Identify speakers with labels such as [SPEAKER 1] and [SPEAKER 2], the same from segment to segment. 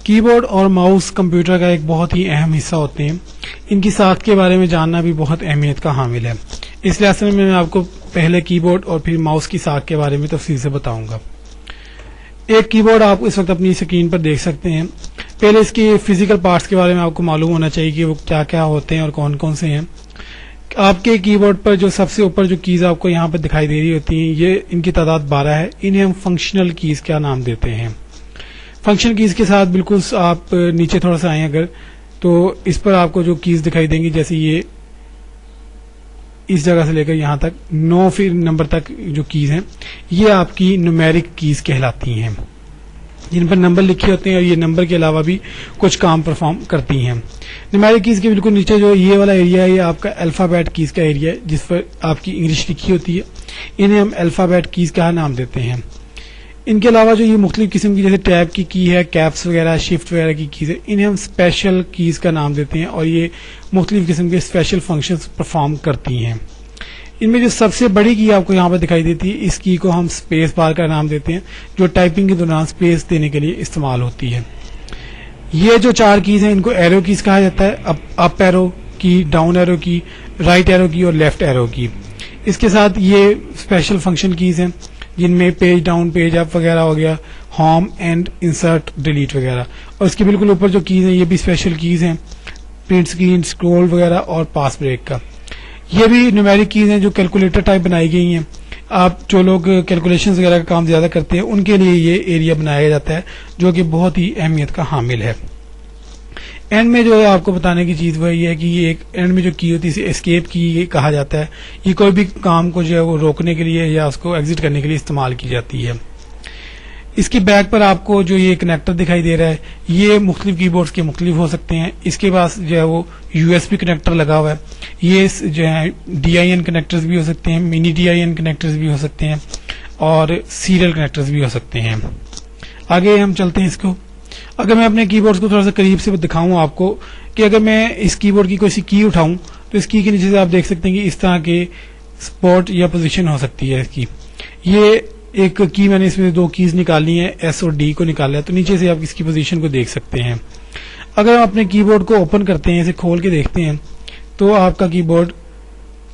[SPEAKER 1] کی بورڈ اور mouse computer کا ایک بہت ہی اہم حصہ ہوتے ہیں. ان کی ساخت کے بارے میں جاننا بھی بہت اہمیت کا حامل ہے. اس لیسن میں آپ کو پہلے کی بورڈ اور پھر ماؤس کی ساخت کے بارے میں تفصیل سے بتاؤں گا. ایک کی بورڈ آپ اس وقت اپنی اسکرین پر دیکھ سکتے ہیں. پہلے اس کے فزیکل پارٹس کے بارے میں آپ کو معلوم ہونا چاہیے کہ وہ کیا کیا ہوتے ہیں اور کون کون سے ہیں. آپ کے کی بورڈ پر جو سب سے اوپر جو کیز آپ کو یہاں پر دکھائی دے رہی ہوتی ہیں، یہ ان کی تعداد 12 ہے. انہیں ہم فنکشنل کیز کیا نام دیتے ہیں. فنکشن کیز کے ساتھ بالکل آپ نیچے تھوڑا سا آئیں اگر تو اس پر آپ کو جو کیز دکھائی دیں گی، جیسے یہ اس جگہ سے لے کر یہاں تک 9 نمبر تک جو کیز ہیں، یہ آپ کی نومیرک کیز کہلاتی ہیں، جن پر نمبر لکھے ہوتے ہیں اور یہ نمبر کے علاوہ بھی کچھ کام پرفارم کرتی ہیں. نومیرک کیز کے بالکل نیچے جو یہ والا ایریا ہے، یہ آپ کا الفابیٹ کیز کا ایریا ہے، جس پر آپ کی انگلش لکھی ہوتی ہے. انہیں ہم الفابیٹ کیز کا نام دیتے ہیں. ان کے علاوہ جو یہ مختلف قسم کی جیسے ٹیب کی ہے، کیپس وغیرہ، شفٹ وغیرہ کی کیز ہے، انہیں ہم اسپیشل کیز کا نام دیتے ہیں اور یہ مختلف قسم کے اسپیشل فنکشنز پرفارم کرتی ہیں. ان میں جو سب سے بڑی کی آپ کو یہاں پر دکھائی دیتی ہے، اس کی کو ہم اسپیس بار کا نام دیتے ہیں، جو ٹائپنگ کے دوران اسپیس دینے کے لیے استعمال ہوتی ہے. یہ جو 4 کیز ہیں، ان کو ایرو کیز کہا جاتا ہے. اپ ایرو کی، ڈاؤن ایرو کی، رائٹ ایرو کی اور لیفٹ ایرو کی. اس کے ساتھ یہ اسپیشل فنکشن کیز ہیں، جن میں پیج ڈاؤن، پیج اپ وغیرہ ہو گیا، ہوم اینڈ انسرٹ، ڈیلیٹ وغیرہ. اور اس کے بالکل اوپر جو کیز ہیں، یہ بھی اسپیشل کیز ہیں، پرنٹ اسکرین، اسکرول وغیرہ اور پاس بریک کا. یہ بھی نیومیرک کیز ہیں جو کیلکولیٹر ٹائپ بنائی گئی ہیں. آپ جو لوگ کیلکولیشنز وغیرہ کا کام زیادہ کرتے ہیں، ان کے لیے یہ ایریا بنایا جاتا ہے، جو کہ بہت ہی اہمیت کا حامل ہے. اینڈ میں جو ہے آپ کو بتانے کی چیز وہ یہ ہے کہ یہ ایک اینڈ میں جو کی ہوتی ہے، اسے اسکیپ کی کہا جاتا ہے. یہ کوئی بھی کام کو جو ہے وہ روکنے کے لیے یا اس کو ایگزٹ کرنے کے لیے استعمال کی جاتی ہے. اس کی بیک پر آپ کو جو یہ کنیکٹر دکھائی دے رہا ہے، یہ مختلف کی بورڈز کے مختلف ہو سکتے ہیں. اس کے پاس جو ہے وہ USB کنیکٹر لگا ہوا ہے. یہ جو ہے DIN کنیکٹرز بھی ہو سکتے ہیں، منی DIN کنیکٹرز بھی ہو سکتے ہیں اور سیریل کنیکٹرز بھی ہو سکتے ہیں. آگے ہم چلتے ہیں اس کو. اگر میں اپنے کی بورڈ کو تھوڑا سا قریب سے دکھاؤں آپ کو، کہ اگر میں اس کی بورڈ کی کوئی سی کی اٹھاؤں تو اس کی کے نیچے سے آپ دیکھ سکتے ہیں کہ اس طرح کے سپورٹ یا پوزیشن ہو سکتی ہے اس کی. یہ ایک کی میں نے اس میں 2 کیز نکالنی ہے، S اور D کو نکالا ہے، تو نیچے سے آپ اس کی پوزیشن کو دیکھ سکتے ہیں. اگر ہم اپنے کی بورڈ کو اوپن کرتے ہیں، اسے کھول کے دیکھتے ہیں، تو آپ کا کی بورڈ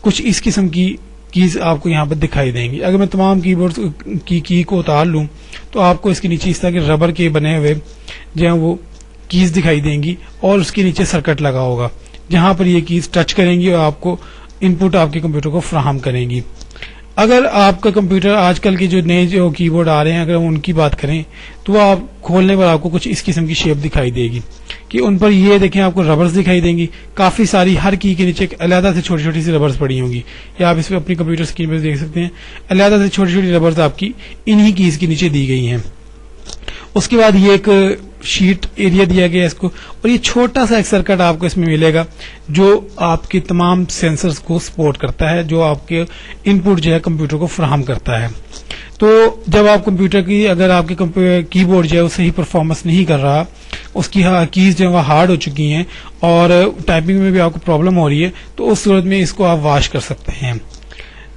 [SPEAKER 1] کچھ اس قسم کی کیز آپ کو یہاں پر دکھائی دیں گی. اگر میں تمام کی بورڈ کی کو اتار لوں تو آپ کو اس کے نیچے اس طرح کے ربر کے بنے ہوئے جو ہیں وہ کیز دکھائی دیں گی اور اس کے نیچے سرکٹ لگا ہوگا، جہاں پر یہ کیز ٹچ کریں گی اور آپ کو ان پٹ آپ کے کمپیوٹر کو فراہم کریں گی. اگر آپ کا کمپیوٹر آج کل کے جو نئے جو کی بورڈ آ رہے ہیں، اگر ہم ان کی بات کریں تو آپ کھولنے پر آپ کو کچھ اس قسم کی شیپ دکھائی دے گی کہ ان پر یہ دیکھیں آپ کو ربرز دکھائی دیں گی. کافی ساری ہر کی کے نیچے علیحدہ سے چھوٹی چھوٹی سی ربرز پڑی ہوں گی، یا آپ اس پہ اپنی کمپیوٹر اسکرین پہ دیکھ سکتے ہیں. علیحدہ سے چھوٹی چھوٹی ربرز آپ کی انہی کیز کے نیچے دی گئی ہیں. اس کے بعد یہ ایک شیٹ ایریا دیا گیا اس کو، اور یہ چھوٹا سا ایک سرکٹ آپ کو اس میں ملے گا جو آپ کے تمام سینسرز کو سپورٹ کرتا ہے، جو آپ کے ان پٹ جو ہے کمپیوٹر کو فراہم کرتا ہے. تو جب آپ کمپیوٹر کی اگر آپ کے کی بورڈ جو ہے وہ صحیح پرفارمنس نہیں کر رہا، اس کی کیز جو ہے وہ ہارڈ ہو چکی ہیں اور ٹائپنگ میں بھی آپ کو پرابلم ہو رہی ہے، تو اس صورت میں اس کو آپ واش کر سکتے ہیں.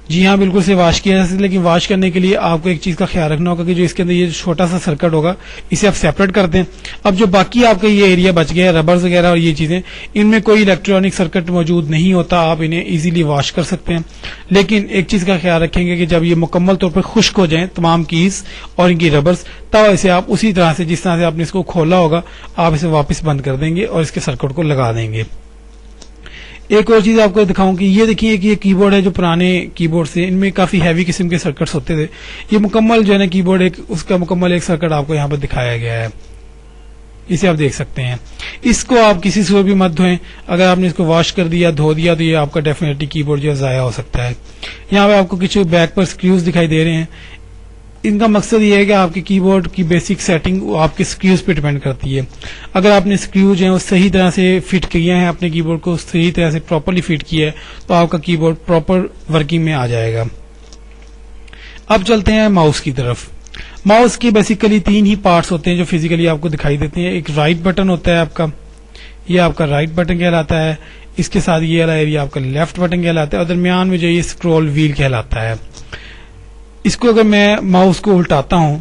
[SPEAKER 1] جی ہاں، بالکل سے واش کیا جا سکتا ہے، لیکن واش کرنے کے لیے آپ کو ایک چیز کا خیال رکھنا ہوگا کہ جو اس کے اندر یہ چھوٹا سا سرکٹ ہوگا، اسے آپ سیپریٹ کر دیں. اب جو باقی آپ کا یہ ایریا بچ گیا ہے، ربرز وغیرہ اور یہ چیزیں، ان میں کوئی الیکٹرانک سرکٹ موجود نہیں ہوتا، آپ انہیں ایزیلی واش کر سکتے ہیں. لیکن ایک چیز کا خیال رکھیں گے کہ جب یہ مکمل طور پر خشک ہو جائیں تمام کیز اور ان کی ربرز، تب اسے آپ اسی طرح سے جس طرح سے آپ نے اس کو کھولا ہوگا، آپ اسے واپس بند کر دیں گے اور اس کے سرکٹ کو لگا دیں گے. ایک اور چیز آپ کو دکھاؤں کہ یہ دیکھیے کہ یہ کی بورڈ ہے جو پرانے کی بورڈ سے، ان میں کافی ہیوی قسم کے سرکٹس ہوتے تھے. یہ مکمل جو ہے نا کی بورڈ اس کا مکمل ایک سرکٹ آپ کو یہاں پر دکھایا گیا ہے، اسے آپ دیکھ سکتے ہیں. اس کو آپ کسی سے بھی مت دھوئیں. اگر آپ نے اس کو واش کر دیا، دھو دیا، تو یہ آپ کا ڈیفینیٹلی کی بورڈ جو ہے ضائع ہو سکتا ہے. یہاں پہ آپ کو کچھ بیک پر سکریوز دکھائی دے رہے ہیں. ان کا مقصد یہ ہے کہ آپ کے کی بورڈ کی بیسک سیٹنگ آپ کے سکریوز پہ ڈیپینڈ کرتی ہے. اگر آپ نے سکریو جو ہے وہ صحیح طرح سے فٹ کیا ہے، اپنے کی بورڈ کو صحیح طرح سے پراپرلی فٹ کیا ہے، تو آپ کا کی بورڈ پراپر ورکنگ میں آ جائے گا. اب چلتے ہیں ماؤس کی طرف. ماؤس کی بیسیکلی 3 ہی پارٹس ہوتے ہیں جو فزیکلی آپ کو دکھائی دیتے ہیں. ایک رائٹ بٹن ہوتا ہے آپ کا، یہ آپ کا رائٹ بٹن کہلاتا ہے. اس کے ساتھ یہ والا ایریا آپ کا لیفٹ بٹن کہلاتا ہے، اور درمیان میں جو یہ اسکرول ویل کہلاتا ہے. اس کو اگر میں ماؤس کو الٹاتا ہوں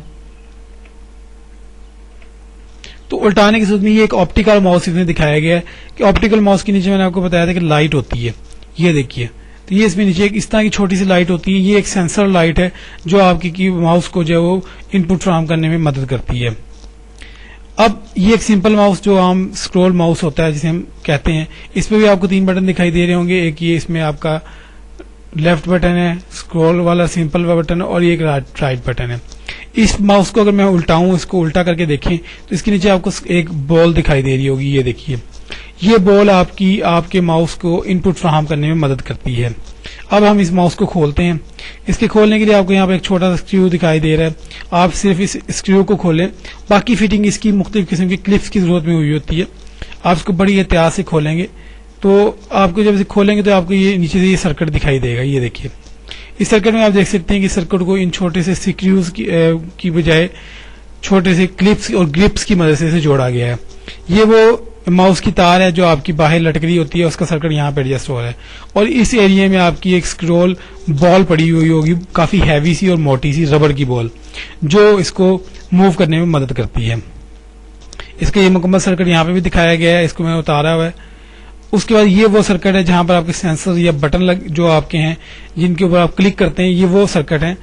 [SPEAKER 1] تو الٹانے کی صورت میں یہ ایک آپٹیکل ماؤس اس میں دکھایا گیا ہے کہ آپٹیکل ماؤس کے نیچے میں نے آپ کو بتایا تھا کہ لائٹ ہوتی ہے، یہ دیکھیے، تو یہ اس میں نیچے اس طرح کی چھوٹی سی لائٹ ہوتی ہے، یہ ایک سینسر لائٹ ہے جو آپ کی ماؤس کو جو ہے وہ ان پٹ فراہم کرنے میں مدد کرتی ہے۔ اب یہ ایک سمپل ماؤس جو عام اسکرول ماؤس ہوتا ہے جسے ہم کہتے ہیں، اس پہ بھی آپ کو 3 بٹن دکھائی دے رہے ہوں گے، ایک یہ اس میں آپ کا لیفٹ بٹن ہے اسکرول والا سمپل بٹن اور یہ ایک رائٹ بٹن ہے۔ اس ماؤس کو اگر میں الٹاؤں، اس کو الٹا کر کے دیکھیں تو اس کے نیچے آپ کو ایک بال دکھائی دے رہی ہوگی، یہ دیکھیے، یہ بال آپ کے ماؤس کو ان پٹ فراہم کرنے میں مدد کرتی ہے۔ اب ہم اس ماؤس کو کھولتے ہیں، اس کے کھولنے کے لیے آپ کو یہاں پہ ایک چھوٹا سا اسکریو دکھائی دے رہا ہے، آپ صرف اس اسکریو کو کھولیں، باقی فٹنگ اس کی مختلف قسم کی کلپس کی ضرورت میں ہوئی ہوتی ہے، آپ اس کو بڑی احتیاط سے کھولیں گے تو آپ کو جب اسے کھولیں گے تو آپ کو یہ نیچے سے یہ سرکٹ دکھائی دے گا، یہ دیکھیے، اس سرکٹ میں آپ دیکھ سکتے ہیں کہ سرکٹ کو ان چھوٹے سے اسکریوز کی بجائے چھوٹے سے کلپس اور گرپس کی مدد سے اسے جوڑا گیا ہے۔ یہ وہ ماؤس کی تار ہے جو آپ کی باہر لٹک رہی ہوتی ہے، اس کا سرکٹ یہاں پہ ایڈجسٹ ہو رہا ہے، اور اس ایریا میں آپ کی ایک اسکرول بال پڑی ہوئی ہوگی، کافی ہیوی سی اور موٹی سی ربڑ کی بال، جو اس کو موو کرنے میں مدد کرتی ہے۔ اس کا یہ مکمل سرکٹ یہاں پہ بھی دکھایا گیا ہے، اس کو میں اتارا ہوا ہے۔ اس کے بعد یہ وہ سرکٹ ہے جہاں پر آپ کے سینسر یا بٹن جو آپ کے ہیں جن کے اوپر آپ کلک کرتے ہیں، یہ وہ سرکٹ ہیں،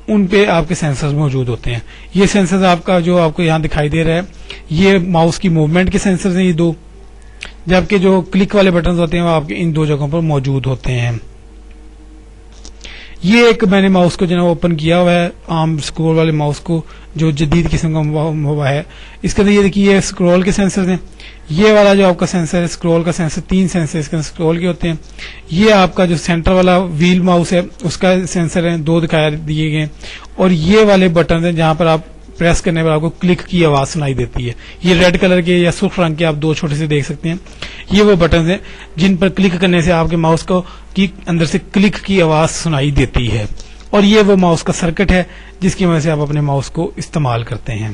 [SPEAKER 1] ان پہ آپ کے سینسرز موجود ہوتے ہیں۔ یہ سینسرز آپ کا جو آپ کو یہاں دکھائی دے رہا ہے، یہ ماؤس کی موومنٹ کے سینسرز ہیں، یہ 2، جبکہ جو کلک والے بٹنز ہوتے ہیں وہ آپ کے ان 2 جگہوں پر موجود ہوتے ہیں۔ یہ ایک میں نے ماؤس کو جو ہے اوپن کیا ہوا ہے، عام اسکرول والے ماؤس کو جو جدید قسم کا ہوا ہے، اس کے اندر یہ دیکھیے یہ اسکرول کے سینسرز ہیں، یہ والا جو آپ کا سینسر ہے اسکرول کا سینسر، 3 سینسر اس کے اندر اسکرول کے ہوتے ہیں۔ یہ آپ کا جو سینٹر والا ویل ماؤس ہے اس کا سینسر ہے، 2 دکھایا دیے گئے، اور یہ والے بٹن ہیں جہاں پر آپ پریس کرنے پر آپ کو کلک کی آواز سنائی دیتی ہے، یہ ریڈ کلر کے یا سرخ رنگ کے آپ 2 چھوٹے سے دیکھ سکتے ہیں، یہ وہ بٹنز ہیں جن پر کلک کرنے سے آپ کے ماؤس کو کی اندر سے کلک کی آواز سنائی دیتی ہے، اور یہ وہ ماؤس کا سرکٹ ہے جس کی وجہ سے آپ اپنے ماؤس کو استعمال کرتے ہیں۔